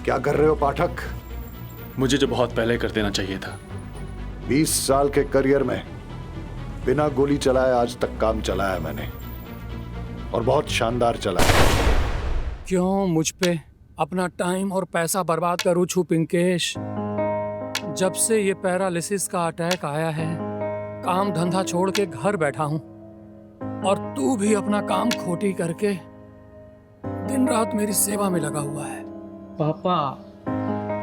क्या कर रहे हो पाठक? मुझे जो बहुत पहले कर देना चाहिए था। 20 साल के करियर में बिना गोली चलाए आज तक काम चलाया मैंने, और बहुत शानदार चलाया। क्यों मुझ पे अपना टाइम और पैसा बर्बाद करूं छू पिंकेश? जब से ये पैरालिसिस का अटैक आया है, काम धंधा छोड़ के घर बैठा हूं, और तू भी अपना काम खोटी करके दिन रात मेरी सेवा में लगा हुआ है। पापा,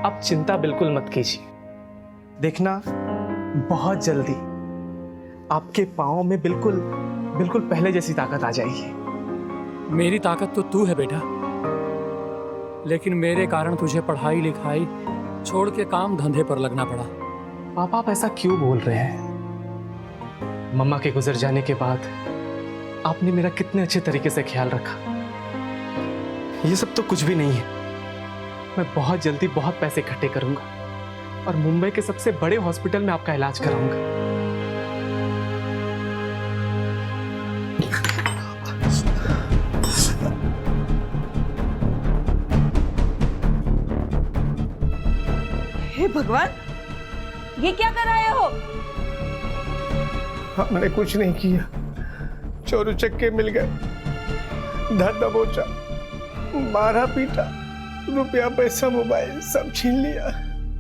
आप चिंता बिल्कुल मत कीजिए। देखना, बहुत जल्दी आपके पाँव में बिल्कुल बिल्कुल पहले जैसी ताकत आ जाएगी। मेरी ताकत तो तू है बेटा, लेकिन मेरे कारण तुझे पढ़ाई लिखाई छोड़ के काम धंधे पर लगना पड़ा। पापा, आप ऐसा क्यों बोल रहे हैं? मम्मा के गुजर जाने के बाद आपने मेरा कितने अच्छे तरीके से ख्याल रखा। ये सब तो कुछ भी नहीं है। मैं बहुत जल्दी बहुत पैसे इकट्ठे करूंगा और मुंबई के सबसे बड़े हॉस्पिटल में आपका इलाज कराऊंगा। हे भगवान, ये क्या कर रहे हो? हमने कुछ नहीं किया, चोर उचक्के मिल गए, धर दबोचा, मारा पीटा, रुपया पैसा मोबाइल सब छीन लिया।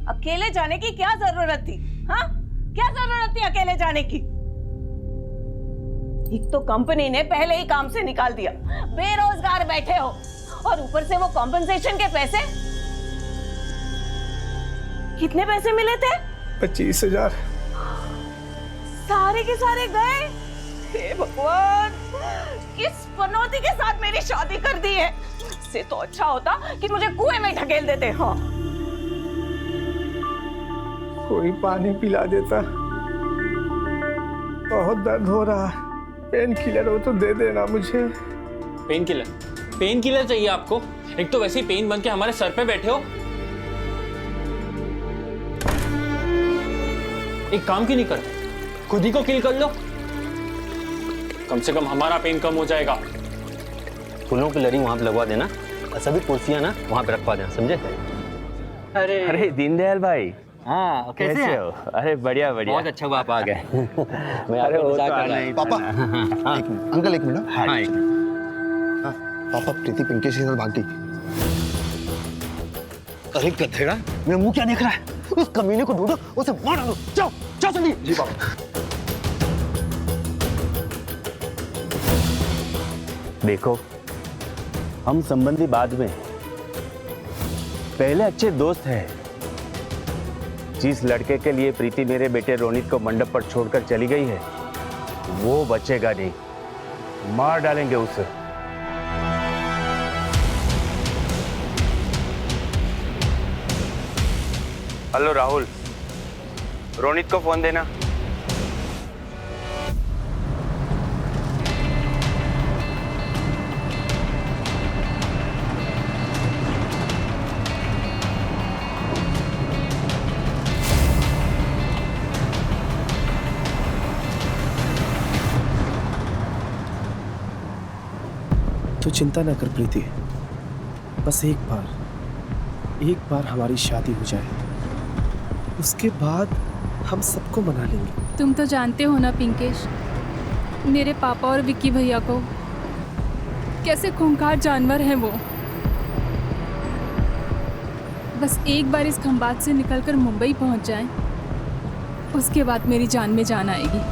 अकेले जाने की क्या जरूरत थी? हाँ, क्या जरूरत थी अकेले जाने की? एक तो कंपनी ने पहले ही काम से निकाल दिया, बेरोजगार बैठे हो, और ऊपर से वो कॉम्पेंसेशन के पैसे। कितने पैसे मिले थे? 25,000। सारे के सारे गए। हे भगवान, किस पनौती के साथ मेरी शादी कर दी है। इससे तो अच्छा होता कि मुझे कुएं में ढकेल देते। हाँ, कोई पानी पिला देता। बहुत दर्द हो रहा है, पेन किलर हो तो दे देना मुझे। Pain killer? पेन किलर चाहिए आपको? एक तो वैसे ही पेन बन के हमारे सर पे बैठे हो। एक काम क्यों नहीं करते, खुद ही को किल कर लो, कम से कम हमारा पेन कम हो जाएगा। फूलों की लड़ी वहां पे लगवा देना और सभी कुर्सियां ना वहां पे रखवा देना, समझे? अरे दीनदयाल भाई, हाँ कैसे हो? अरे बढ़िया बढ़िया, बहुत अच्छा हुआ आप आ गए। मैं अरे पापा, अंकल एक मिनट। हाँ, पापा, प्रीति पिंकेश के साथ भाग गई। अरे गधेड़ा, मेरा मुंह क्या देख रहा है? उस कमीने को ढूंढो, उसे मार डालो। जाओ जाओ जल्दी। जी पापा। देखो, हम संबंधी बाद में, पहले अच्छे दोस्त हैं। जिस लड़के के लिए प्रीति मेरे बेटे रोनित को मंडप पर छोड़कर चली गई है, वो बचेगा नहीं, मार डालेंगे उसे। हेलो राहुल, रोनित को फोन देना। तो चिंता ना कर प्रीति, बस एक बार हमारी शादी हो जाए, उसके बाद हम सबको मना लेंगे। तुम तो जानते हो ना पिंकेश, मेरे पापा और विक्की भैया को कैसे खूंखार जानवर हैं वो। बस एक बार इस खंबात से निकलकर मुंबई पहुंच जाएं, उसके बाद मेरी जान में जान आएगी।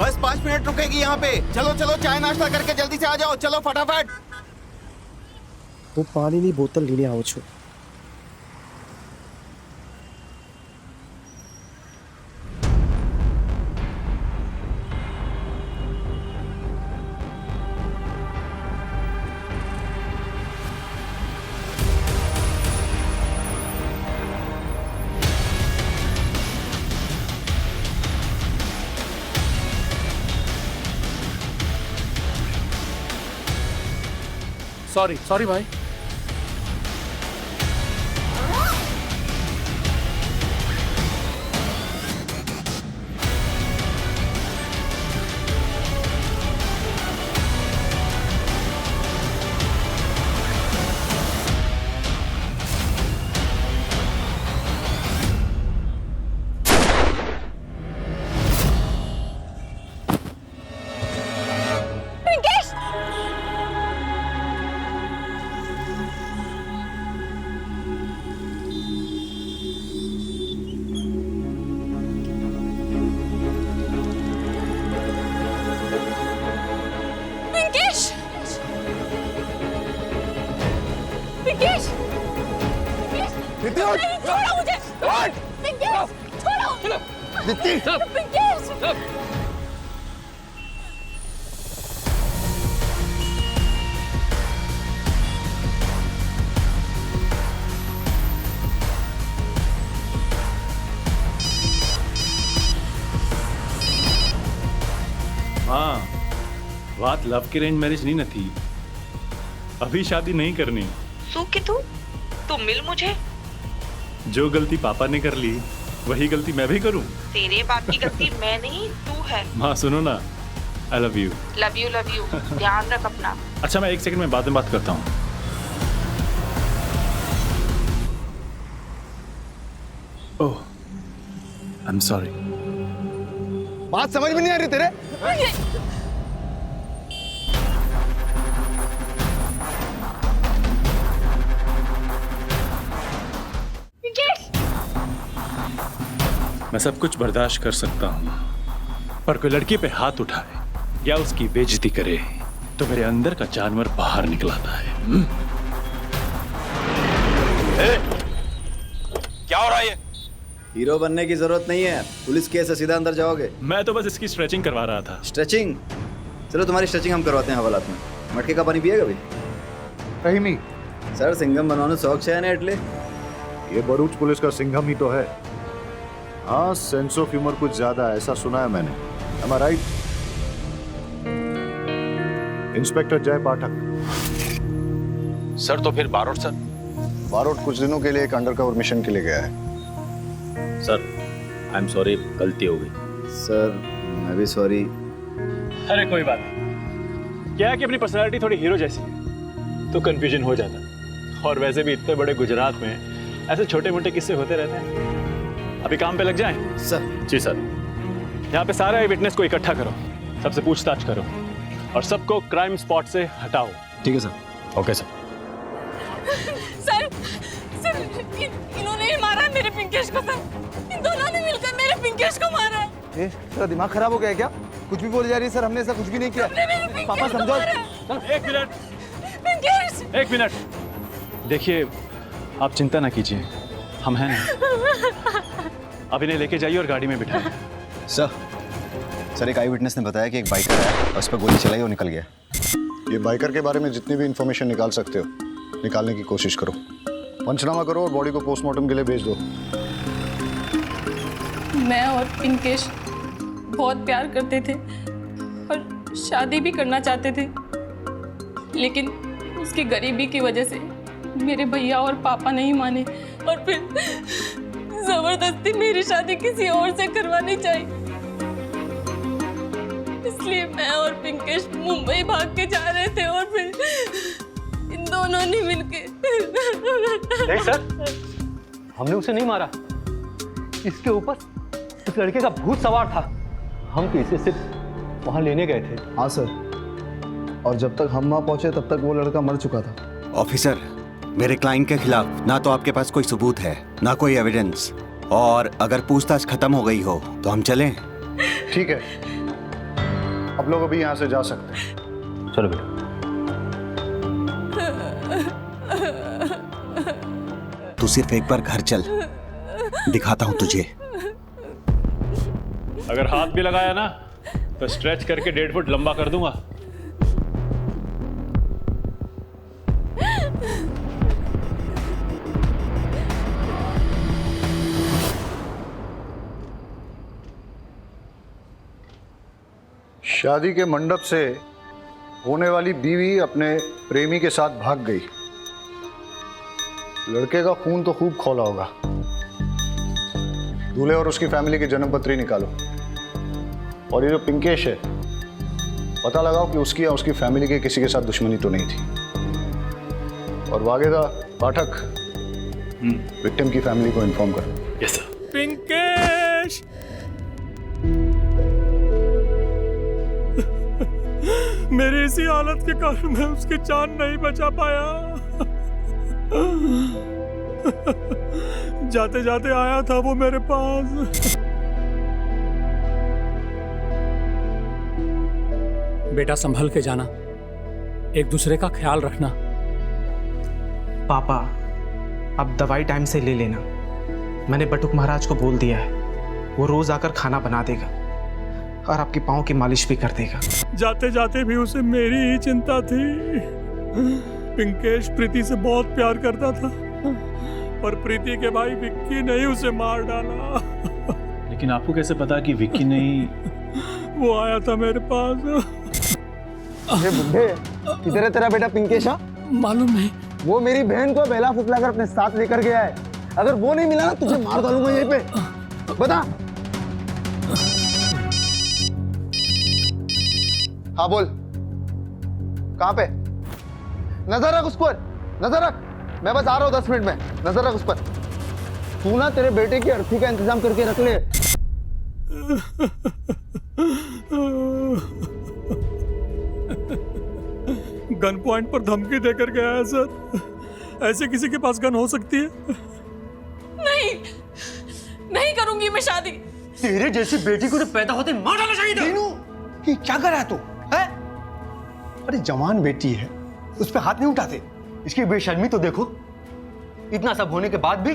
बस 5 मिनट रुकेगी यहाँ पे। चलो चलो, चाय नाश्ता करके जल्दी से आ जाओ, चलो फटाफट। वो पानी नहीं बोतल लेने आओ छो। सॉरी भाई। छोड़ो मुझे। पिंकेश, छोड़ो। दीप्ति पिंकेश। हाँ, बात लव की अरेंज मैरिज नहीं न थी। अभी शादी नहीं करनी। सू कि तू मिल मुझे। जो गलती पापा ने कर ली वही गलती मैं भी करूं। तेरे बाप की गलती मैं नहीं, तू है। माँ सुनो ना, I love you. Love you. ध्यान रख अपना। अच्छा, मैं 1 सेकंड में बाद में बात करता हूँ। ओह, आई एम सॉरी। बात समझ में नहीं आ रही तेरे। मैं सब कुछ बर्दाश्त कर सकता हूँ, पर कोई लड़की पे हाथ उठाए या उसकी बेइज्जती करे तो मेरे अंदर का जानवर बाहर निकल आता है। क्या हो रहा है ये? हीरो बनने की जरूरत नहीं है, पुलिस केस है, सीधा अंदर जाओगे। मैं तो बस इसकी स्ट्रेचिंग करवा रहा था। स्ट्रेचिंग? चलो तुम्हारी स्ट्रेचिंग हम करवाते हैं हवालात में। मटके का पानी पिएगा भाई? रहीमी, सर सिंघम बनवाने शौक है ना एटले। ये भरूच पुलिस का सिंघम ही तो है। हाँ, सेंस ऑफ ह्यूमर कुछ ज्यादा है, ऐसा सुना है मैंने। Am I right? Inspector Jay Pathak. Sir तो फिर बारोट सर? बारोट कुछ दिनों के लिए एक अंडरकवर मिशन के लिए गया है। सर आई एम सॉरी, गलती हो गई। सर मैं भी सॉरी। अरे कोई बात नहीं, क्या है कि अपनी पर्सनालिटी थोड़ी हीरो जैसी है तो कंफ्यूजन हो जाता। और वैसे भी इतने बड़े गुजरात में ऐसे छोटे मोटे किस्से होते रहते हैं। अभी काम पे लग जाएं? सर। जी सर। यहाँ पे सारे विटनेस को इकट्ठा करो, सबसे पूछताछ करो और सबको क्राइम स्पॉट से हटाओ। ठीक है सर। Okay sir. सर इन्होंने ही मारा है मेरे पिंकेश को। सर इन दोनों ने मिलकर मेरे पिंकेश को मारा है। तेरा दिमाग खराब हो गया है क्या? कुछ भी बोल जा रही है। सर हमने ऐसा कुछ भी नहीं किया। पापा समझो। एक मिनट, पिंकेश। 1 मिनट। देखिए, आप चिंता ना कीजिए, हम हैं ना। अब इन्हें लेके जाइए और गाड़ी में बिठाइए। सर एक आई विटनेस ने बताया कि एक बाइकर आया और उस पर गोली चलाई और निकल गया। ये बाइकर के बारे में जितनी भी इंफॉर्मेशन निकाल सकते हो निकालने की कोशिश करो। पंचनामा करो और बॉडी को पोस्टमार्टम के लिए भेज दो। मैं और पिंकेश बहुत प्यार करते थे और शादी भी करना चाहते थे, लेकिन उसकी गरीबी की वजह से मेरे भैया और पापा नहीं माने और फिर जबरदस्ती मेरी शादी किसी और से करवानी चाहिए। इसलिए मैं और पिंकेश मुंबई भाग के जा रहे थे और फिर इन दोनों ने मिलके। नहीं सर, हमने उसे नहीं मारा। इसके ऊपर उस लड़के का भूत सवार था। हम तो इसे सिर्फ वहां लेने गए थे। हाँ सर, और जब तक हम वहां पहुंचे तब तक वो लड़का मर चुका था। ऑफिसर, मेरे क्लाइंट के खिलाफ ना तो आपके पास कोई सबूत है ना कोई एविडेंस, और अगर पूछताछ खत्म हो गई हो तो हम चलें? ठीक है, अब लोग अभी यहाँ से जा सकते हैं। चलो बेटा। तू सिर्फ एक बार घर चल, दिखाता हूं तुझे। अगर हाथ भी लगाया ना तो स्ट्रेच करके 1.5 फुट लंबा कर दूंगा। शादी के मंडप से होने वाली बीवी अपने प्रेमी के साथ भाग गई। लड़के का खून तो खूब खौला होगा। दूल्हे और उसकी फैमिली की जन्मपत्री निकालो, और ये जो पिंकेश है पता लगाओ कि उसकी या उसकी फैमिली के किसी के साथ दुश्मनी तो नहीं थी। और वागेदा पाठक विक्टिम की फैमिली को इन्फॉर्म करो। Yes sir. पिंकेश, मेरी इसी हालत के कारण मैं उसकी जान नहीं बचा पाया। जाते जाते आया था वो मेरे पास। बेटा संभल के जाना, एक दूसरे का ख्याल रखना। पापा, आप दवाई टाइम से ले लेना। मैंने बटुक महाराज को बोल दिया है, वो रोज आकर खाना बना देगा और आपके पाँव की मालिश भी कर देगा। जाते जाते भी उसे मेरी ही चिंता थी। पिंकेश प्रीति से बहुत प्यार करता था, पर प्रीति के भाई विक्की ने ही उसे मार डाला। लेकिन आपको कैसे पता कि विक्की नहीं? वो आया था मेरे पास। ये बुड्ढे, किधर है तेरा बेटा पिंकेशा? मालूम नहीं। वो मेरी बहन को बेला फुसलाकर अपने साथ लेकर गया है। अगर वो नहीं मिला ना तुझे मार डालूंगा यहीं पे। बता। हाँ बोल, कहाँ पे? नजर रख उस पर, नजर रख। मैं बस आ रहा हूँ 10 मिनट में, नजर रख उस पर। तू ना तेरे बेटे की अर्थी का इंतजाम करके रख ले। गन पॉइंट पर धमकी देकर गया है सर। ऐसे किसी के पास गन हो सकती है? नहीं, नहीं करूंगी मैं शादी। तेरे जैसी बेटी को तो पैदा होते मार डालना चाहिए था। रीनू, ये क्या कर रहा है तू? है? अरे जवान बेटी है, उस पर हाथ नहीं उठाते। इसकी बेशर्मी तो देखो, इतना सब होने के बाद भी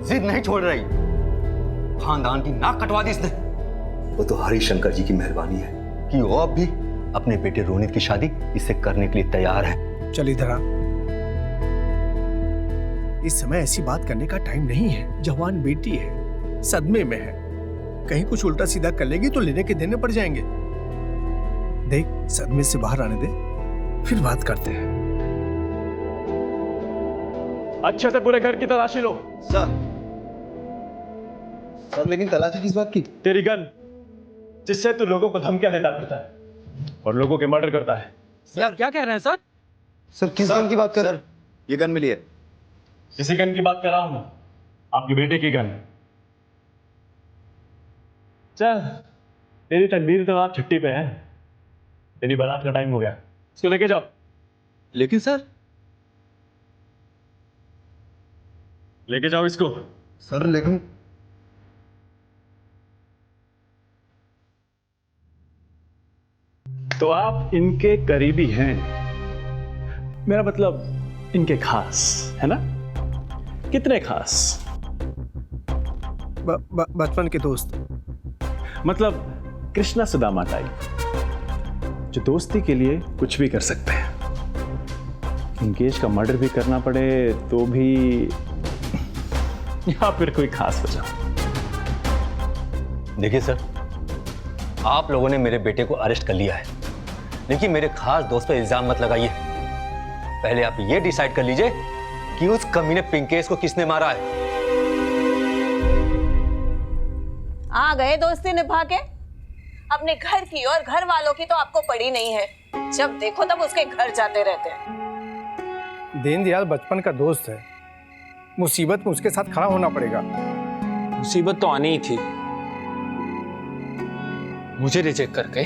जिद नहीं छोड़ रही। खानदान की नाक कटवा दी इसने। वो तो हरिशंकर जी की मेहरबानी है कि वो अब भी अपने बेटे रोनित की शादी इससे करने के लिए तैयार है। चल इधर आ। इस समय ऐसी बात करने का टाइम नहीं है। जवान बेटी है, सदमे में है, कहीं कुछ उल्टा सीधा कर लेगी तो लेने के देने पड़ जाएंगे। देख, सदमे से बाहर आने दे, फिर बात करते हैं। अच्छे से पूरे घर की तलाशी लो। सर, लेकिन तलाशी किस बात की? तेरी गन, जिससे तू लोगों को धमकियां देता करता है और लोगों के मर्डर करता है। सर क्या कह रहे हैं सर? सर किस गन की बात कर रहे हैं? ये गन मिली है। इसी गन की बात कर रहा हूं मैं, आपके बेटे की गन। चल, तेरी तकदीर तो आप छुट्टी पे है। तेरी बारात का टाइम हो गया, इसको लेके जाओ। लेकिन सर। लेके जाओ इसको। सर लेकिन तो आप इनके करीबी हैं, मेरा मतलब इनके खास है ना? कितने खास? बचपन के दोस्त। मतलब कृष्णा सुदामा टाइप, जो दोस्ती के लिए कुछ भी कर सकते हैं। पिंकेश का मर्डर भी करना पड़े तो भी, या फिर कोई खास वजह। देखिए सर, आप लोगों ने मेरे बेटे को अरेस्ट कर लिया है, लेकिन मेरे खास दोस्त पे इल्जाम मत लगाइए। पहले आप ये डिसाइड कर लीजिए कि उस कमीने पिंकेश को किसने मारा है। आ गए दोस्ती निभा के। अपने घर की और घर वालों की तो आपको पड़ी नहीं है। जब देखो तब उसके घर जाते रहते हैं। दीनदयाल बचपन का दोस्त है, मुसीबत में उसके साथ खड़ा होना पड़ेगा। मुसीबत तो आनी ही थी। मुझे रिजेक्ट करके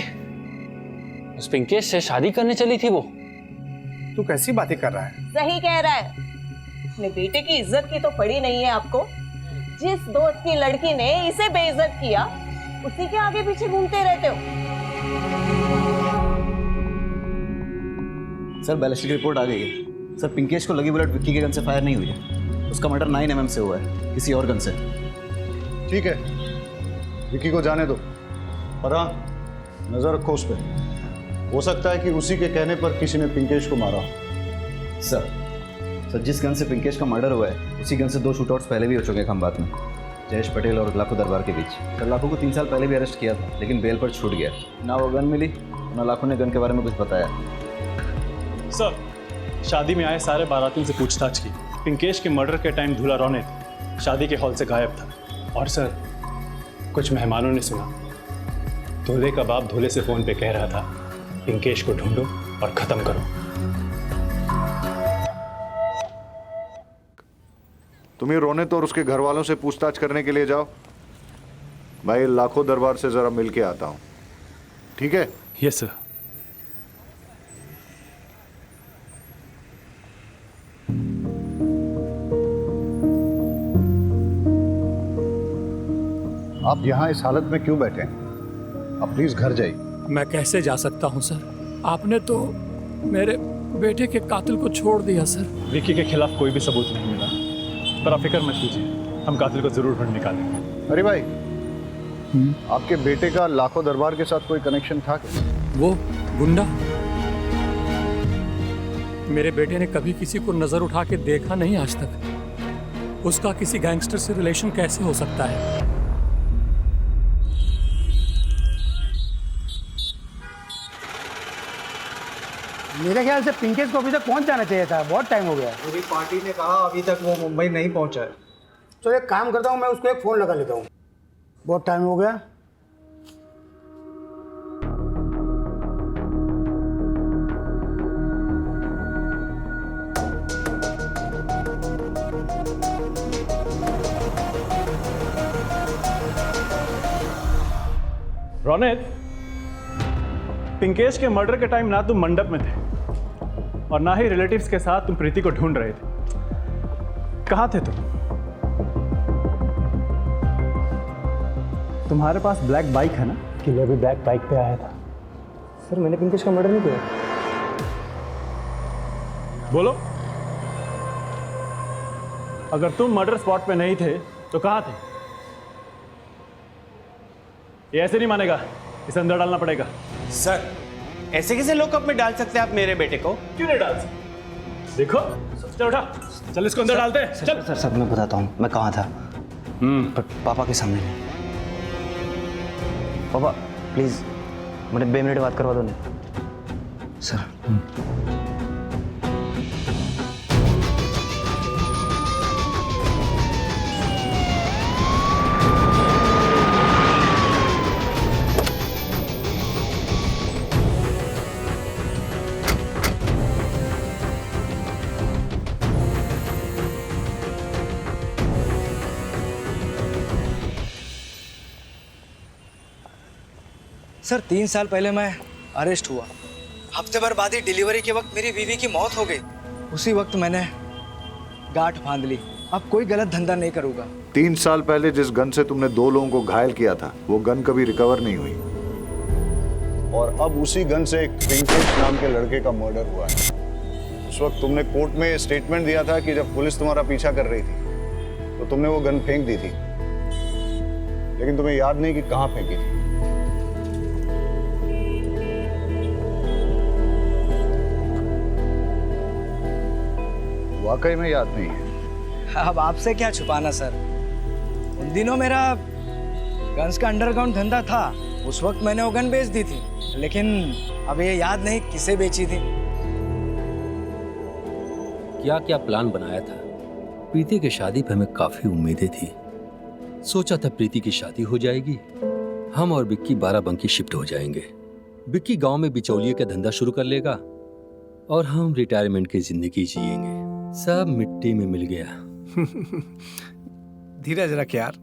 उस पिंकेश से शादी करने चली थी वो। तू कैसी बातें कर रहा है? सही कह रहा है। अपने बेटे की इज्जत की तो पड़ी नहीं है आपको। जिस दोस्त की लड़की ने इसे बेइज्जत किया, उसी के आगे पीछे घूमते रहते हो। सर बैलिस्टिक रिपोर्ट आ गई है। सर पिंकेश को लगी बुलेट विक्की के गन से फायर नहीं हुई है। उसका मर्डर 9 mm से हुआ है, किसी और गन से। ठीक है, विक्की को जाने दो, पर हाँ नजर रखो उस पर। हो सकता है कि उसी के कहने पर किसी ने पिंकेश को मारा। सर जिस गन से पिंकेश का मर्डर हुआ है उसी गन से 2 शूटआउट्स पहले भी हो चुके हैं खंबात में, जयेश पटेल और लाखो दरबार के बीच। सर लाखो को 3 साल पहले भी अरेस्ट किया था, लेकिन बेल पर छूट गया। ना वो गन मिली, ना लाखो ने गन के बारे में कुछ बताया। सर, शादी में आए सारे बारातियों से पूछताछ की। पिंकेश के मर्डर के टाइम दूल्हा रोनित शादी के हॉल से गायब था। और सर, कुछ मेहमानों ने सुना दूल्हे का बाप दूल्हे से फोन पे कह रहा था, पिंकेश को ढूंढो और खत्म करो। तुम ही रोनित और उसके घर वालों से पूछताछ करने के लिए जाओ। भाई लाखों दरबार से जरा मिल के आता हूं, ठीक है? Yes sir. आप यहाँ इस हालत में क्यों बैठे हैं? आप प्लीज घर जाइए। मैं कैसे जा सकता हूँ सर? आपने तो मेरे बेटे के कातिल को छोड़ दिया सर। विक्की के खिलाफ कोई भी सबूत नहीं मिला। पर आप फिक्र मत कीजिए, हम कातिल को जरूर ढूंढ निकालेंगे। अरे भाई, आपके बेटे का लाखों दरबार के साथ कोई कनेक्शन था क्या? वो गुंडा मेरे बेटे ने कभी किसी को नजर उठा के देखा नहीं आज तक। उसका किसी गैंगस्टर से रिलेशन कैसे हो सकता है? मेरे ख्याल से पिंकेश को अभी तक पहुंच जाना चाहिए था, बहुत टाइम हो गया। पूरी पार्टी ने कहा अभी तक वो मुंबई नहीं पहुंचा है। तो एक काम करता हूँ, मैं उसको एक फ़ोन लगा लेता हूँ, बहुत टाइम हो गया। रोनित, पिंकेश के मर्डर के टाइम ना तुम मंडप में थे और ना ही रिलेटिव्स के साथ तुम प्रीति को ढूंढ रहे थे। कहाँ थे तुम? तुम्हारे पास ब्लैक बाइक है ना? किले भी ब्लैक बाइक पे आया था। सर मैंने पिंकेश का मर्डर नहीं किया। बोलो, अगर तुम मर्डर स्पॉट पे नहीं थे तो कहाँ थे? ये ऐसे नहीं मानेगा, इसे अंदर डालना पड़ेगा। सर, ऐसे कैसे लॉकअप में डाल सकते हैं आप मेरे बेटे को? क्यों नहीं डाल सकते? देखो, चल उठा, चल इसको अंदर डालते हैं। चल। सर मैं बताता हूँ मैं कहाँ था। पर पापा के सामने नहीं। पापा प्लीज मुझे 2 मिनट बात करवा दो ना सर। सर 3 साल पहले मैं अरेस्ट हुआ। हफ्ते भर बाद ही डिलीवरी के वक्त मेरी बीवी की मौत हो गई। उसी वक्त मैंने गांठ बांध ली, अब कोई गलत धंधा नहीं करूँगा। 3 साल पहले जिस गन से तुमने 2 लोगों को घायल किया था, वो गन कभी रिकवर नहीं हुई और अब उसी गन से एक पिंकेश नाम के लड़के का मर्डर हुआ है। उस वक्त तुमने कोर्ट में स्टेटमेंट दिया था कि जब पुलिस तुम्हारा पीछा कर रही थी तो तुमने वो गन फेंक दी थी, लेकिन तुम्हें याद नहीं कि कहाँ फेंकी थी। वाकई में याद नहीं है? अब आपसे क्या छुपाना सर, उन दिनों मेरा गन्स का अंडरग्राउंड धंधा था। उस वक्त मैंने वो गन बेच दी थी, लेकिन अब ये याद नहीं किसे बेची थी। क्या क्या प्लान बनाया था। प्रीति की शादी पे हमें काफी उम्मीदें थी। सोचा था प्रीति की शादी हो जाएगी, हम और बिक्की बाराबंकी शिफ्ट हो जाएंगे। बिक्की गांव में बिचौलिए का धंधा शुरू कर लेगा और हम रिटायरमेंट की जिंदगी जिएंगे। सब मिट्टी में मिल गया। धीरज रख यार,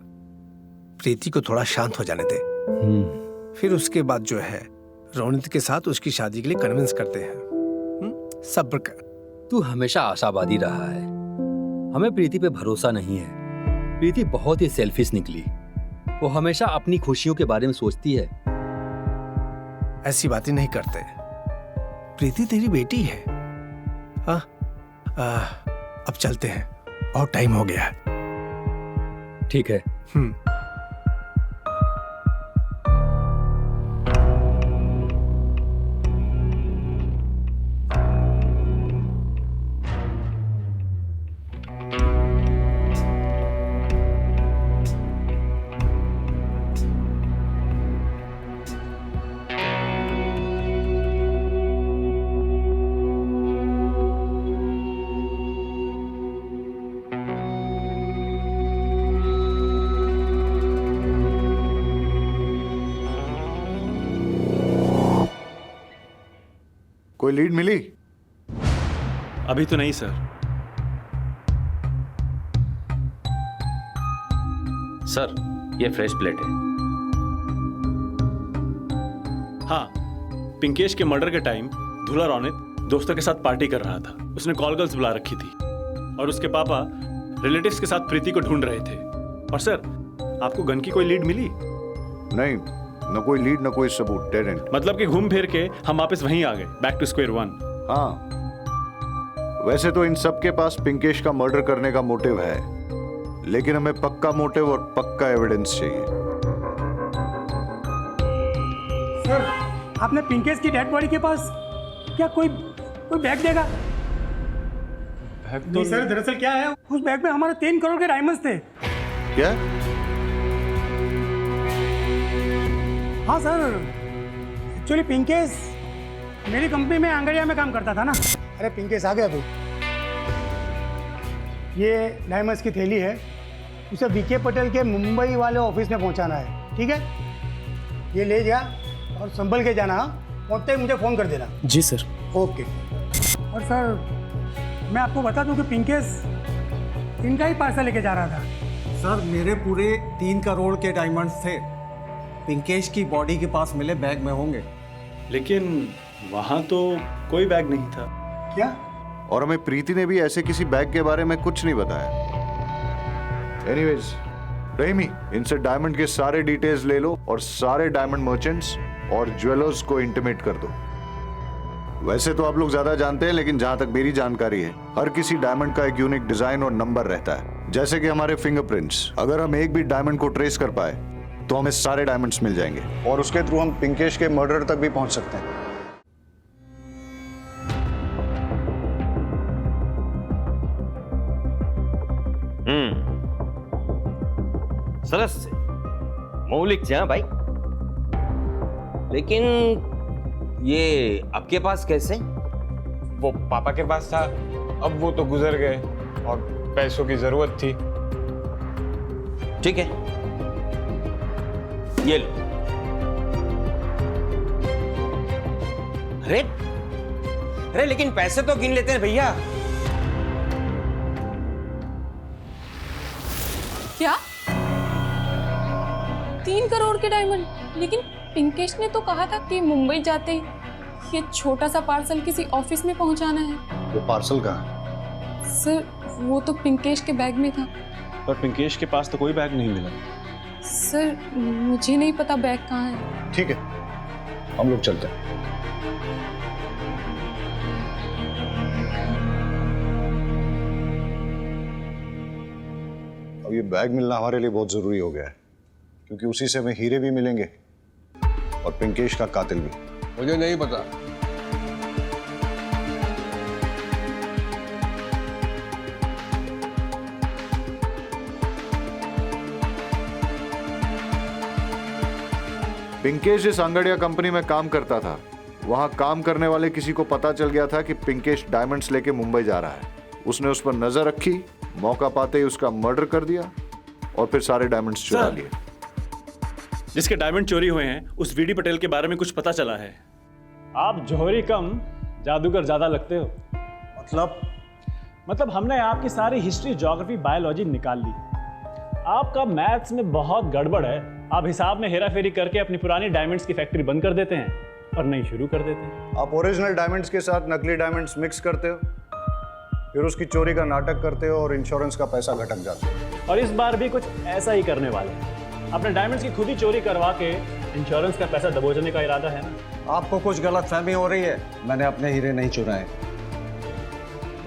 प्रीति को थोड़ा शांत हो जाने दे। फिर उसके बाद जो है रोनित के साथ उसकी शादी के लिए कन्विंस करते हैं। सब्र कर। तू हमेशा आशावादी रहा है, हमें प्रीति पे भरोसा नहीं है। प्रीति बहुत ही सेल्फिश निकली, वो हमेशा अपनी खुशियों के बारे में सोचती है। ऐसी बातें नहीं करते, प्रीति तेरी बेटी है। हाँ अब चलते हैं, बहुत टाइम हो गया है। ठीक है। कोई लीड मिली? अभी तो नहीं सर। सर, ये फ्रेश प्लेट है। हाँ, पिंकेश के मर्डर के टाइम धुला रोनित दोस्तों के साथ पार्टी कर रहा था। उसने कॉल गर्ल्स बुला रखी थी और उसके पापा रिलेटिव्स के साथ प्रीति को ढूंढ रहे थे। और सर, आपको गन की कोई लीड मिली? नहीं, न कोई लीड न कोई सबूत, डेड एंड। मतलब कि घूम फिर के हम वापस वहीं आ गए, बैक टू स्क्वायर वन। हाँ, वैसे तो इन सब के पास पिंकेश का मर्डर करने का मोटिव है, लेकिन हमें पक्का मोटिव और पक्का एविडेंस चाहिए। सर, आपने पिंकेश की डेड बॉडी के पास क्या कोई बैग देगा? बैग नहीं सर, दरअसल क्या है, उस बैग में हमारे 3 करोड़ के डायमंड्स थे। क्या? हाँ सर, एक्चुअली पिंकेश मेरी कंपनी में आंगड़िया में काम करता था ना। अरे पिंकेश आ गया तू। ये डायमंड्स की थैली है, उसे बीके पटेल के मुंबई वाले ऑफिस में पहुंचाना है, ठीक है? ये ले जा और संभल के जाना। पहुंचते ही मुझे फ़ोन कर देना। जी सर। ओके। और सर, मैं आपको बता दूं कि पिंकेश इनका ही पार्सल लेके जा रहा था। सर, मेरे पूरे 3 करोड़ के डायमंड्स थे, पिंकेश की बॉडी के पास मिले बैग में होंगे। लेकिन वहां तो कोई बैग नहीं था। क्या? और हमें प्रीति ने भी ऐसे किसी बैग के बारे में कुछ नहीं बताया। एनीवेज, रहीमी, इनसे डायमंड के सारे डिटेल्स ले लो और सारे डायमंड मर्चेंट्स और ज्वेलर्स को इंटीमेट कर दो। वैसे तो आप लोग ज्यादा जानते हैं, लेकिन जहां तक मेरी जानकारी है, हर किसी डायमंड का एक यूनिक डिजाइन और नंबर रहता है, जैसे कि हमारे फिंगरप्रिंट्स। अगर हम एक भी डायमंड को ट्रेस कर पाए तो हमें सारे डायमंड्स मिल जाएंगे और उसके थ्रू हम पिंकेश के मर्डर तक भी पहुंच सकते हैं। सरस से मौलिक से, हाँ भाई। लेकिन ये आपके पास कैसे? वो पापा के पास था, अब वो तो गुजर गए और पैसों की जरूरत थी। ठीक है, ये लो। अरे अरे लेकिन पैसे तो गिन लेते हैं भैया। क्या 3 करोड़ के डायमंड? लेकिन पिंकेश ने तो कहा था कि मुंबई जाते ही ये छोटा सा पार्सल किसी ऑफिस में पहुंचाना है। वो पार्सल कहाँ? सर, वो तो पिंकेश के बैग में था। पर पिंकेश के पास तो कोई बैग नहीं मिला। सर, मुझे नहीं पता बैग कहाँ है। ठीक है, हम लोग चलते हैं। अब ये बैग मिलना हमारे लिए बहुत जरूरी हो गया है, क्योंकि उसी से हमें हीरे भी मिलेंगे और पिंकेश का कातिल भी। मुझे नहीं पता। पिंकेश जिस अंगड़िया कंपनी में काम करता था, वहां काम करने वाले किसी को पता चल गया था कि पिंकेश डायमंड्स लेके मुंबई जा रहा है। उसने उस पर नजर रखी, मौका पाते ही उसका मर्डर कर दिया और फिर सारे डायमंड्स चुरा लिए। जिसके डायमंड चोरी हुए हैं, उस वीडी पटेल के बारे में कुछ पता चला है। आप जौहरी कम जादूगर ज्यादा लगते हो। मतलब हमने आपकी सारी हिस्ट्री, ज्योग्राफी, बायोलॉजी निकाल ली। आपका मैथ्स में बहुत गड़बड़ है। आप हिसाब में हेरा फेरी करके अपनी पुरानी डायमंड्स की फैक्ट्री बंद कर देते हैं और नई शुरू कर देते हैं। आप ओरिजिनल डायमंड्स के साथ नकली डायमंड्स मिक्स करते हो, फिर उसकी चोरी का नाटक करते हो और इंश्योरेंस का पैसा घटक जाता है। और इस बार भी कुछ ऐसा ही करने वाले हैं। अपने डायमंड्स की खुद ही चोरी करवा के इंश्योरेंस का पैसा दबोचने का इरादा है ना? आपको कुछ गलतफहमी हो रही है। मैंने अपने हीरे नहीं चुराए।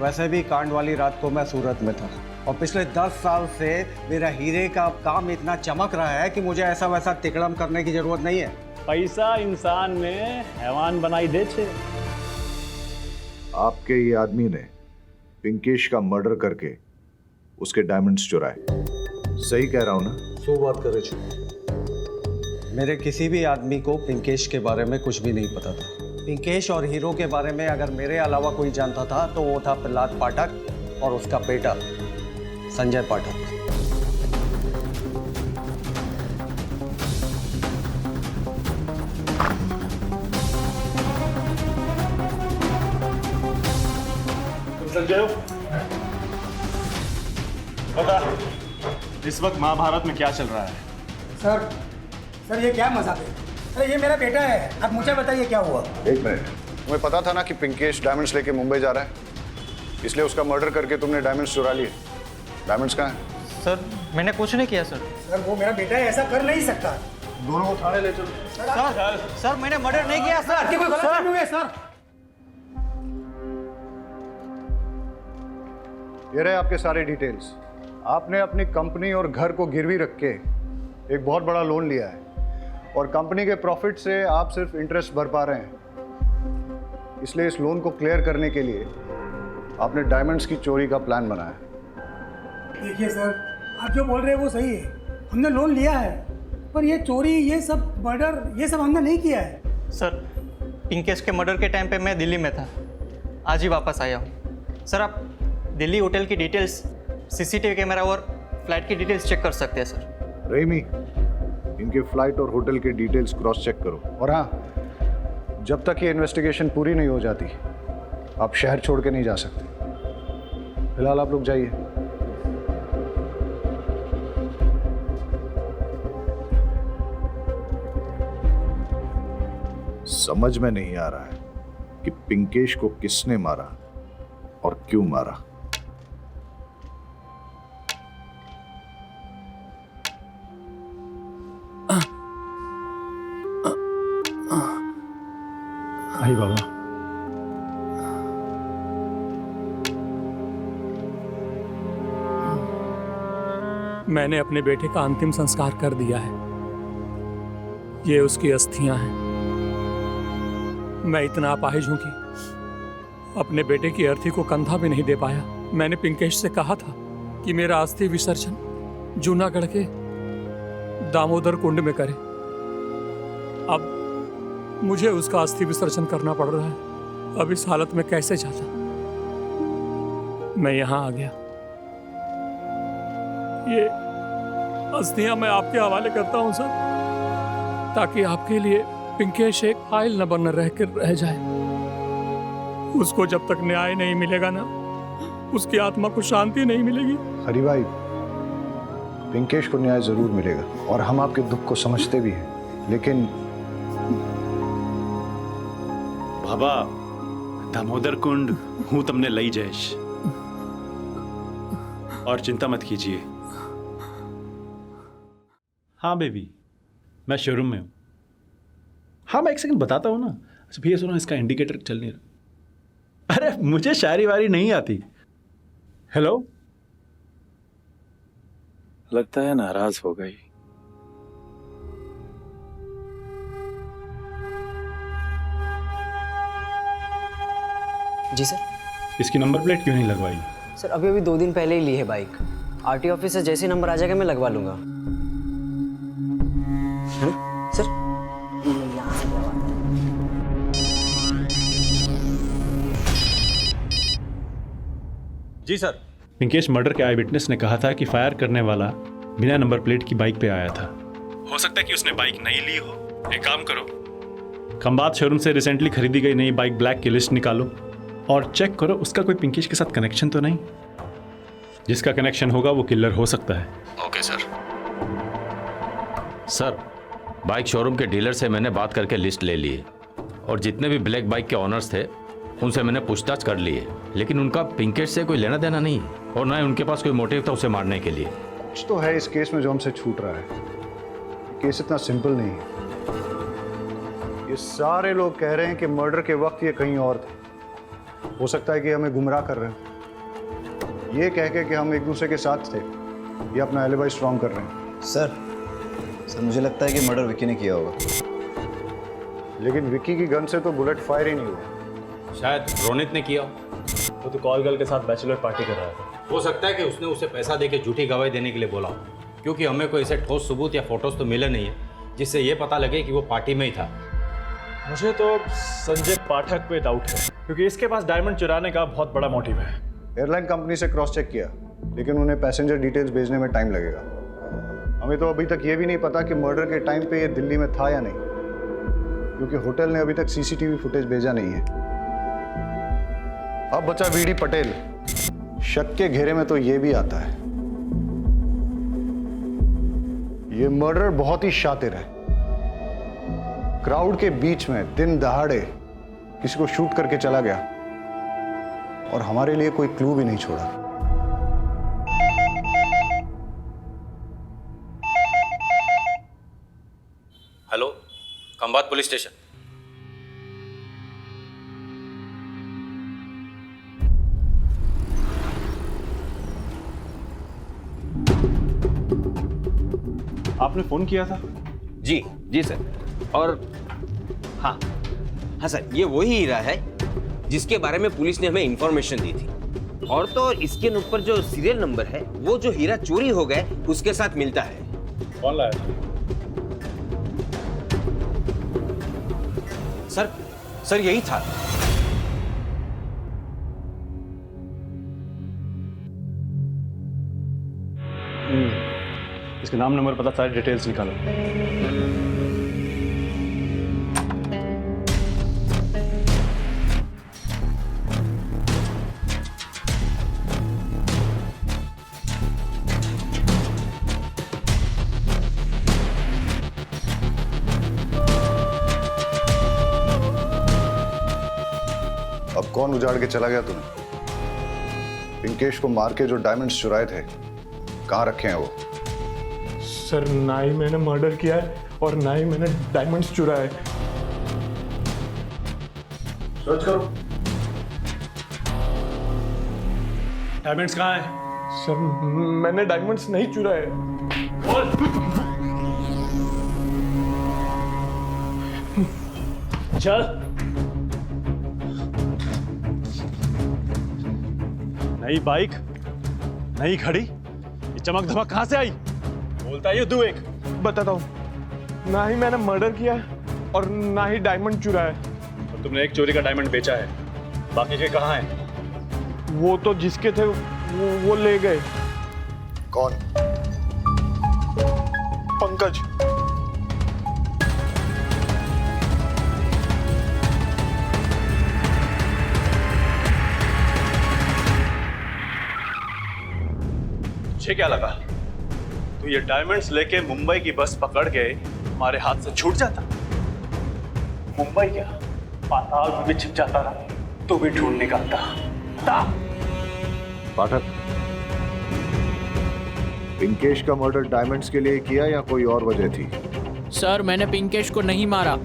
वैसे भी कांड वाली रात को मैं सूरत में था और पिछले 10 साल से मेरा हीरे का काम इतना चमक रहा है कि मुझे ऐसा वैसा तिकड़म करने की जरूरत नहीं है। पैसा इंसान में हैवान बनाई दे छे। आपके ये आदमी ने पिंकेश का मर्डर करके उसके डायमंड्स चुराए। सही कह रहा हूं ना? सो बात करे छो। मेरे किसी भी आदमी को पिंकेश के बारे में कुछ भी नहीं पता था। पिंकेश और हीरो के बारे में अगर मेरे अलावा कोई जानता था तो वो था प्रहलाद पाठक और उसका बेटा संजय पाठक। संजय, बता इस वक्त महाभारत में क्या चल रहा है? सर ये क्या मजाक है? अरे ये मेरा बेटा है, आप मुझे बताइए क्या हुआ। एक मिनट, तुम्हें पता था ना कि पिंकेश डायमंड्स लेके मुंबई जा रहा है, इसलिए उसका मर्डर करके तुमने डायमंड्स चुरा लिए। डायमंड्स कहाँ हैं? सर मैंने कुछ नहीं किया सर। सर वो मेरा बेटा है, ऐसा कर नहीं सकता। दोनों को थाने ले चलो। सर मैंने मर्डर नहीं किया सर। कोई गलत नहीं हुई है सर। ये रहे आपके सारे डिटेल्स। आपने अपनी कंपनी और घर को गिरवी रख के एक बहुत बड़ा लोन लिया है और कंपनी के प्रॉफिट से आप सिर्फ इंटरेस्ट भर पा रहे हैं। इसलिए इस लोन को क्लियर करने के लिए आपने डायमंड्स की चोरी का प्लान बनाया। देखिए सर, आप जो बोल रहे हैं वो सही है, हमने लोन लिया है, पर ये चोरी, ये सब मर्डर, ये सब हमने नहीं किया है। सर, पिंकेश के मर्डर के टाइम पे मैं दिल्ली में था, आज ही वापस आया हूँ। सर, आप दिल्ली होटल की डिटेल्स, सीसीटीवी कैमरा और फ्लाइट की डिटेल्स चेक कर सकते हैं सर। रेमी, इनके फ्लाइट और होटल के डिटेल्स क्रॉस चेक करो। और हाँ, जब तक ये इन्वेस्टिगेशन पूरी नहीं हो जाती आप शहर छोड़ के नहीं जा सकते। फिलहाल आप लोग जाइए। समझ में नहीं आ रहा है कि पिंकेश को किसने मारा और क्यों मारा। आई बाबा। मैंने अपने बेटे का अंतिम संस्कार कर दिया है। ये उसकी अस्थियां हैं। मैं इतना अपाहिज हूं कि अपने बेटे की अर्थी को कंधा भी नहीं दे पाया। मैंने पिंकेश से कहा था कि मेरा अस्थि विसर्जन जूनागढ़ के दामोदर कुंड में करे। अब मुझे उसका अस्थि विसर्जन करना पड़ रहा है। अब इस हालत में कैसे जाता। मैं यहां आ गया। ये अस्थियां मैं आपके हवाले करता हूं सर, ताकि आपके लिए पिंकेश एक फाइल न बन रह जाए। उसको जब तक न्याय नहीं मिलेगा ना, उसकी आत्मा को शांति नहीं मिलेगी। हरी भाई, पिंकेश को न्याय जरूर मिलेगा और हम आपके दुख को समझते भी हैं, लेकिन बाबा, दामोदर कुंड हूं तुमने लई जयेश, और चिंता मत कीजिए। हाँ बेबी, मैं शोरूम में हूँ। हाँ, मैं एक सेकंड बताता हूँ ना। अच्छा भैया सुनो, इसका इंडिकेटर चल नहीं रहा। अरे मुझे शायरी वारी नहीं आती। हेलो, लगता है नाराज हो गई। जी सर। इसकी नंबर प्लेट क्यों नहीं लगवाई? सर, अभी 2 दिन पहले ही ली है बाइक। आरटी ऑफिस से जैसे नंबर आ जाएगा मैं लगवा लूंगा। सर, यहाँ से लगवा दें। जी सर। पिंकेश मर्डर के आई विटनेस ने कहा था कि फायर करने वाला बिना नंबर प्लेट की बाइक पे आया था। हो सकता है कि उसने बाइक नई ली हो। एक काम करो, खंबात शोरूम से रिसेंटली खरीदी गई नई बाइक ब्लैक की लिस्ट निकालो और चेक करो उसका कोई पिंकेश के साथ कनेक्शन तो नहीं। जिसका कनेक्शन होगा वो किलर हो सकता है। Okay sir. Sir, bike showroom के डीलर से मैंने बात करके लिस्ट ले ली है और जितने भी ब्लैक बाइक के ऑनर्स थे उनसे मैंने पूछताछ कर ली है, लेकिन उनका पिंकेश से कोई लेना देना नहीं है और ना ही उनके पास कोई मोटिव था उसे मारने के लिए। कुछ तो है इस केस में जो हमसे छूट रहा है। केस इतना सिंपल नहीं है। ये सारे लोग कह रहे हैं कि मर्डर के वक्त ये कहीं और थे। हो सकता है कि हमें गुमराह कर रहे हैं। ये कह के कि हम एक दूसरे के साथ थे, ये अपना एलिबाई स्ट्रॉन्ग कर रहे हैं। सर मुझे लगता है कि मर्डर विक्की ने किया होगा। लेकिन विक्की की गन से तो बुलेट फायर ही नहीं हुआ। शायद रोनित ने किया। वो तो कॉल गर्ल के साथ बैचलर पार्टी कर रहा था। हो सकता है कि उसने उसे पैसा देके झूठी गवाही देने के लिए बोला, क्योंकि हमें कोई ऐसे ठोस सबूत या फोटोज तो मिले नहीं है जिससे ये पता लगे कि वो पार्टी में ही था। मुझे तो संजय पाठक पे डाउट है, क्योंकि इसके पास डायमंड चुराने का बहुत बड़ा मोटिव है। एयरलाइन कंपनी से क्रॉस चेक किया, लेकिन उन्हें पैसेंजर डिटेल्स भेजने में टाइम लगेगा। हमें तो अभी तक ये भी नहीं पता कि मर्डर के टाइम पे ये दिल्ली में था या नहीं, क्योंकि होटल ने अभी तक सीसीटीवी फुटेज भेजा नहीं है। अब बचा वीडी पटेल। शक के घेरे में तो ये भी आता है। ये मर्डर बहुत ही शातिर है। क्राउड के बीच में दिन दहाड़े किसी को शूट करके चला गया और हमारे लिए कोई क्लू भी नहीं छोड़ा। Hello, Khambhat police station. आपने फोन किया था? जी जी सर। और हाँ हाँ सर, ये वही हीरा है जिसके बारे में पुलिस ने हमें इंफॉर्मेशन दी थी। और तो इसके ऊपर जो सीरियल नंबर है वो जो हीरा चोरी हो गए उसके साथ मिलता है। कौन लाया था? सर यही था। इसके नाम नंबर पता, सारी डिटेल्स निकालो। अब कौन उजाड़ के चला गया तुम्हें? पिंकेश को मार के जो डायमंड्स चुराए थे कहाँ रखे हैं वो? सर ना ही मैंने मर्डर किया है और ना ही मैंने डायमंड्स चुराए। सर्च करो। डायमंड्स कहाँ है? सर मैंने डायमंड्स नहीं चुराए। चल। नई बाइक, नई घड़ी, ये चमक धमक कहाँ से आई? बोलता ही तू एक। बताता हूँ, ना ही मैंने मर्डर किया है और ना ही डायमंड चुराया है। और तुमने एक चोरी का डायमंड बेचा है, बाकी के कहाँ हैं? वो तो जिसके थे वो ले गए। कौन? पंकज। तुझे क्या लगा तू ये डायमंड्स लेके मुंबई की बस पकड़ के हमारे हाथ से छूट जाता? मुंबई क्या, पाताल में भी छिप जाता ना तो भी ढूंढ निकालता। पाठक, पिंकेश का मर्डर डायमंड्स के लिए किया या कोई और वजह थी? सर मैंने पिंकेश को नहीं मारा।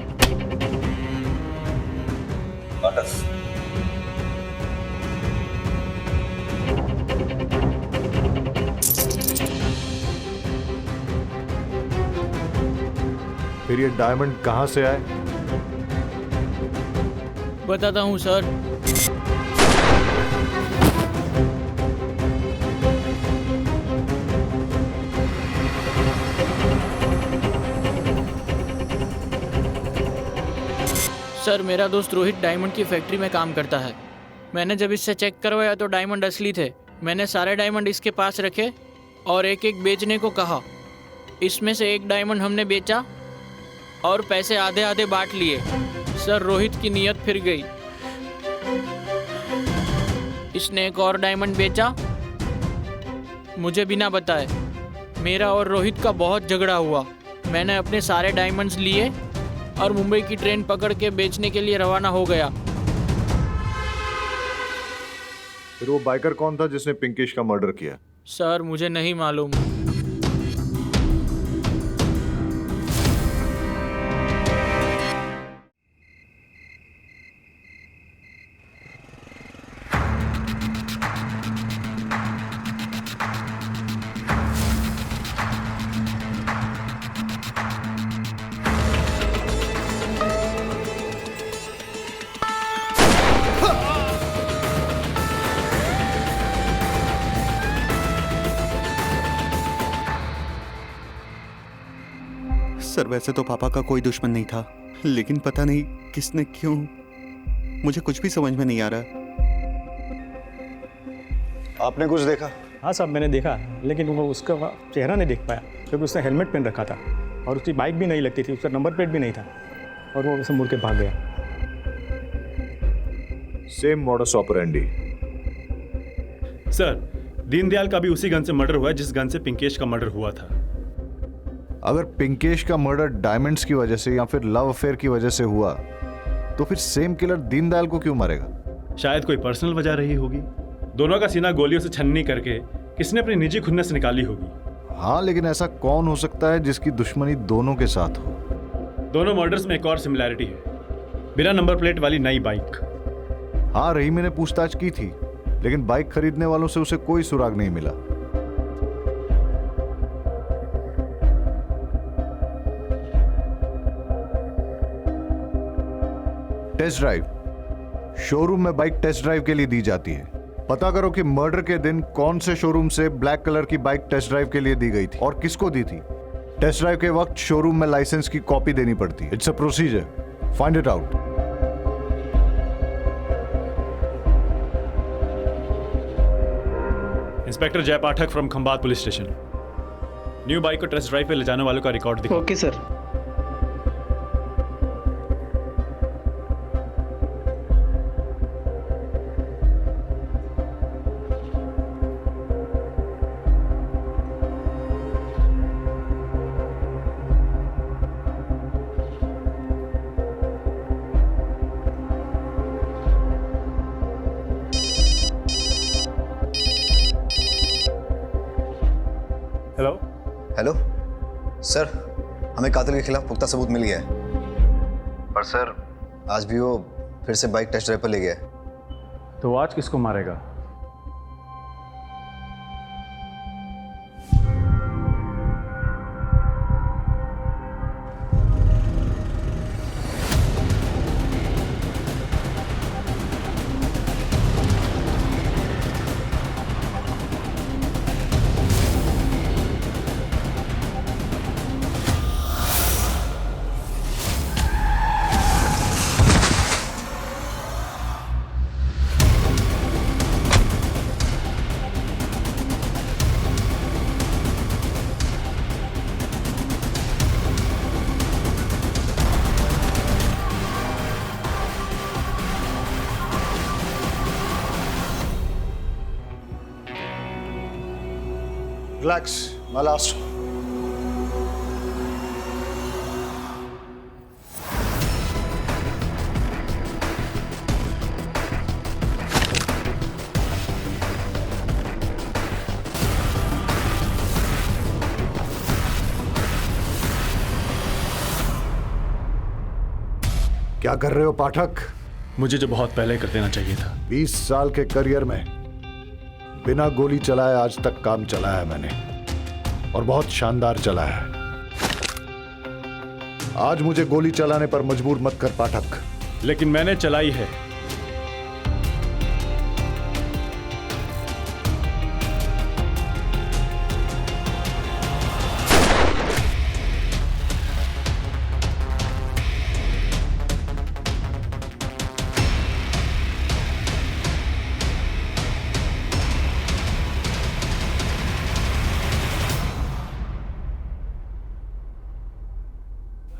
फिर ये डायमंड कहां से आए? बताता हूँ सर। सर मेरा दोस्त रोहित डायमंड की फैक्ट्री में काम करता है। मैंने जब इससे चेक करवाया तो डायमंड असली थे। मैंने सारे डायमंड इसके पास रखे और एक एक बेचने को कहा। इसमें से एक डायमंड हमने बेचा और पैसे आधे आधे बांट लिए। सर रोहित की नीयत फिर गई। इसने एक और डायमंड बेचा मुझे बिना बताए। मेरा और रोहित का बहुत झगड़ा हुआ। मैंने अपने सारे डायमंड्स लिए और मुंबई की ट्रेन पकड़ के बेचने के लिए रवाना हो गया। फिर वो बाइकर कौन था जिसने पिंकेश का मर्डर किया? सर मुझे नहीं मालूम। सर वैसे तो पापा का कोई दुश्मन नहीं था, लेकिन पता नहीं किसने क्यों, मुझे कुछ भी समझ में नहीं आ रहा। आपने कुछ देखा? हाँ साहब मैंने देखा, लेकिन वो उसका चेहरा नहीं देख पाया क्योंकि उसने हेलमेट पहन रखा था और उसकी बाइक भी नहीं लगती थी, उसका नंबर प्लेट भी नहीं था और वो वैसे मुड़ के भाग गया। Same modus operandi. Sir Deendayal का भी उसी गन से मर्डर हुआ है जिस गन से पिंकेश का मर्डर हुआ था। अगर पिंकेश का मर्डर डायमंड्स की वजह से या फिर लव अफेयर की वजह से हुआ तो फिर सेम किलर दीनदयाल को क्यों मारेगा? शायद कोई पर्सनल वजह रही होगी। दोनों का सीना गोलियों से छन्नी करके किसने अपनी निजी खुन्नस निकाली होगी। हाँ, लेकिन ऐसा कौन हो सकता है जिसकी दुश्मनी दोनों के साथ हो? दोनों मर्डर्स में एक और सिमिलैरिटी है, बिना नंबर प्लेट वाली नई बाइक। हाँ, रहीम ने पूछताछ की थी, लेकिन बाइक खरीदने वालों से उसे कोई सुराग नहीं मिला। टेस्ट ड्राइव शोरूम में बाइक टेस्ट ड्राइव के लिए दी जाती है। पता करो कि मर्डर के दिन कौन से शोरूम से ब्लैक कलर की बाइक टेस्ट ड्राइव के लिए दी गई थी और किसको दी थी। टेस्ट ड्राइव के वक्त शोरूम में लाइसेंस की कॉपी देनी पड़ती है। It's a procedure, find it out. Inspector Jay Pathak from Khambhat police station. New bike को टेस्ट ड्राइव पे ले जाने वालों का रिकॉर्ड दिखाओ। Okay sir. Hello hello sir, हमें कातिल के खिलाफ पुख्ता सबूत मिल गया है, पर सर आज भी वो फिर से बाइक टेस्ट ड्राइव पर ले गया है। तो आज किसको मारेगा? Relax, my last. क्या कर रहे हो पाठक? मुझे जो बहुत पहले कर देना चाहिए था। 20 साल के करियर में बिना गोली चलाए आज तक काम चलाया है मैंने, और बहुत शानदार चला है। आज मुझे गोली चलाने पर मजबूर मत कर पाठक। लेकिन मैंने चलाई है।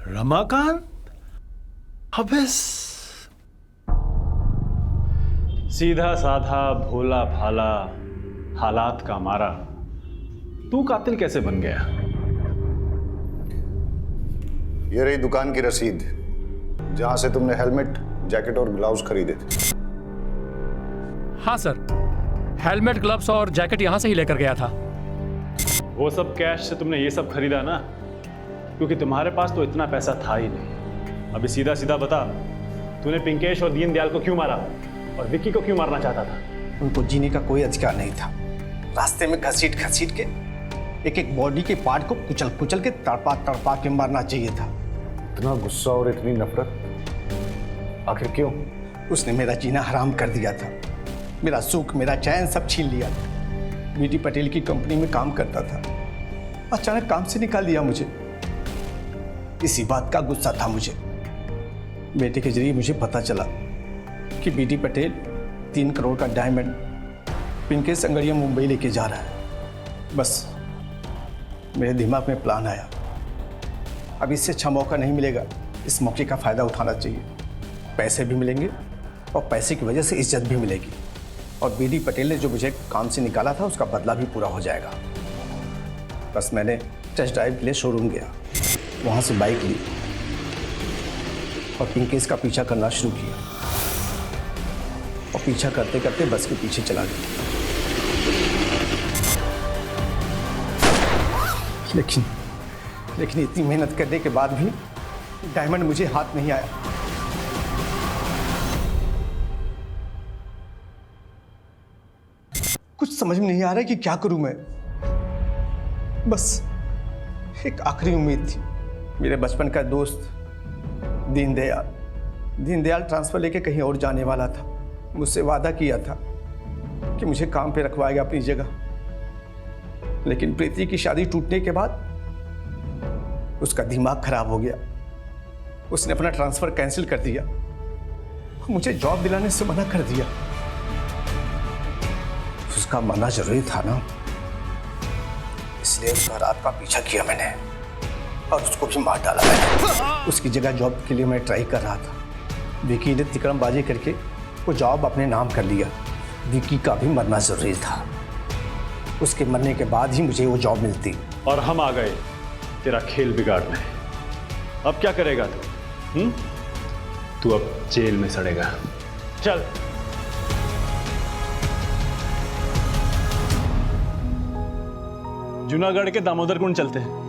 रमाकांत? अबे सीधा साधा भोला भाला हालात का मारा तू कातिल कैसे बन गया? ये रही दुकान की रसीद जहां से तुमने हेलमेट, जैकेट और ग्लव्स खरीदे थे। हाँ सर, हेलमेट, ग्लव्स और जैकेट यहां से ही लेकर गया था। वो सब कैश से तुमने ये सब खरीदा ना, क्योंकि तुम्हारे पास तो इतना पैसा था ही नहीं। अभी सीधा सीधा बता, तूने पिंकेश और दीनदयाल को क्यों मारा और विक्की को क्यों मारना चाहता था? उनको जीने का कोई अधिकार नहीं था। रास्ते में घसीट घसीट के एक एक बॉडी के पार्ट को कुचल कुचल के तड़पा तड़पा के मारना चाहिए था। इतना गुस्सा और इतनी नफरत, आखिर क्यों? उसने मेरा जीना हराम कर दिया था, मेरा सुख, मेरा चैन सब छीन लिया था। बीटी पटेल की कंपनी में काम करता था, अचानक काम से निकाल दिया मुझे। इसी बात का गुस्सा था मुझे। बेटे के जरिए मुझे पता चला कि बीटी पटेल 3 करोड़ का डायमंड पिंकेश संगड़िया मुंबई लेके जा रहा है। बस मेरे दिमाग में प्लान आया, अब इससे अच्छा मौका नहीं मिलेगा, इस मौके का फ़ायदा उठाना चाहिए। पैसे भी मिलेंगे और पैसे की वजह से इज्जत भी मिलेगी, और बीडी पटेल ने जो मुझे काम से निकाला था उसका बदला भी पूरा हो जाएगा। बस मैंने टेस्ट ड्राइव के लिए शोरूम गया, वहाँ से बाइक ली और पिंकेश का पीछा करना शुरू किया, और पीछा करते करते बस के पीछे चला गया। लेकिन इतनी मेहनत करने के बाद भी डायमंड मुझे हाथ नहीं आया। कुछ समझ में नहीं आ रहा है कि क्या करूं मैं। बस एक आखिरी उम्मीद थी, मेरे बचपन का दोस्त दीनदयाल, दीनदयाल ट्रांसफर लेके कहीं और जाने वाला था। मुझसे वादा किया था कि मुझे काम पे रखवाएगा अपनी जगह, लेकिन प्रीति की शादी टूटने के बाद उसका दिमाग खराब हो गया। उसने अपना ट्रांसफर कैंसिल कर दिया, मुझे जॉब दिलाने से मना कर दिया। उसका मना जरूरी था ना, इसलिए उसका रात का पीछा किया मैंने और उसको भी मार डाला मैंने। उसकी जगह जॉब के लिए मैं ट्राई कर रहा था। विकी ने तिकड़मबाजी करके वो जॉब अपने नाम कर लिया। विकी का भी मरना जरूरी था, उसके मरने के बाद ही मुझे वो जॉब मिलती। और हम आ गए तेरा खेल बिगाड़ने। अब क्या करेगा तू? तू अब जेल में सड़ेगा। चल। जूनागढ़ के दामोदर कुंड चलते हैं।